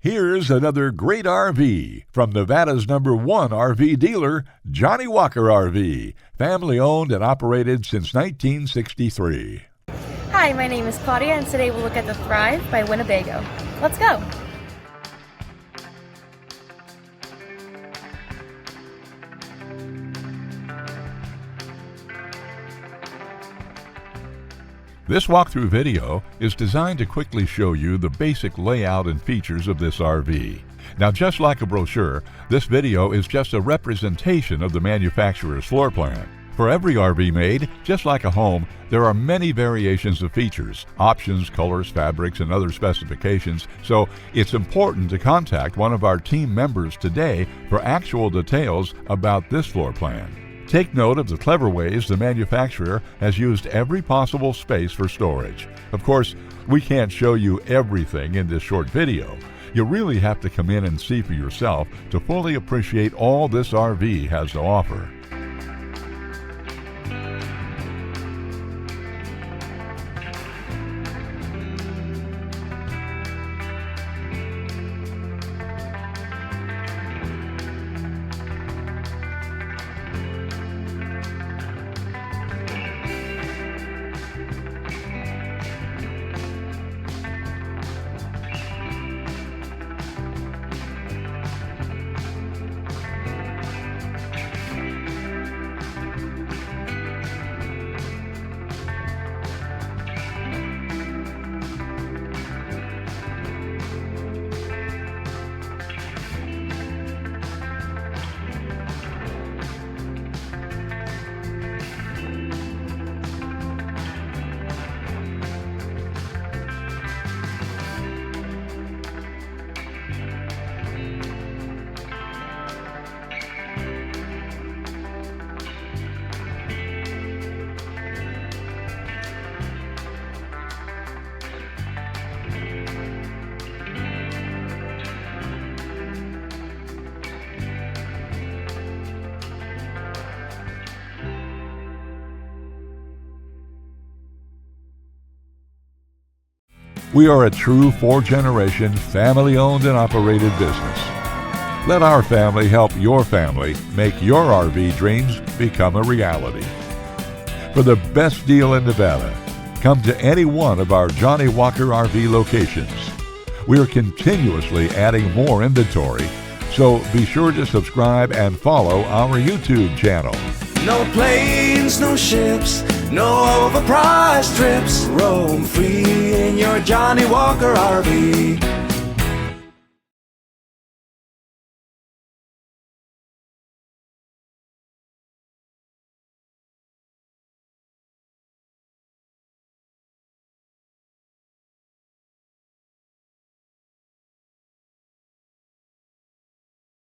Here's another great RV from Nevada's #1 RV dealer, Johnnie Walker RV, family owned and operated since 1963. Hi, my name is Claudia, and today we'll look at the Thrive by Winnebago. Let's go! This walkthrough video is designed to quickly show you the basic layout and features of this RV. Now, just like a brochure, this video is just a representation of the manufacturer's floor plan. For every RV made, just like a home, there are many variations of features, options, colors, fabrics, and other specifications, so it's important to contact one of our team members today for actual details about this floor plan. Take note of the clever ways the manufacturer has used every possible space for storage. Of course, we can't show you everything in this short video. You really have to come in and see for yourself to fully appreciate all this RV has to offer. We are a true 4-generation, family-owned and operated business. Let our family help your family make your RV dreams become a reality. For the best deal in Nevada, come to any one of our Johnnie Walker RV locations. We are continuously adding more inventory, so be sure to subscribe and follow our YouTube channel. No planes, no ships, no overpriced trips. Roam free in your Johnnie Walker RV.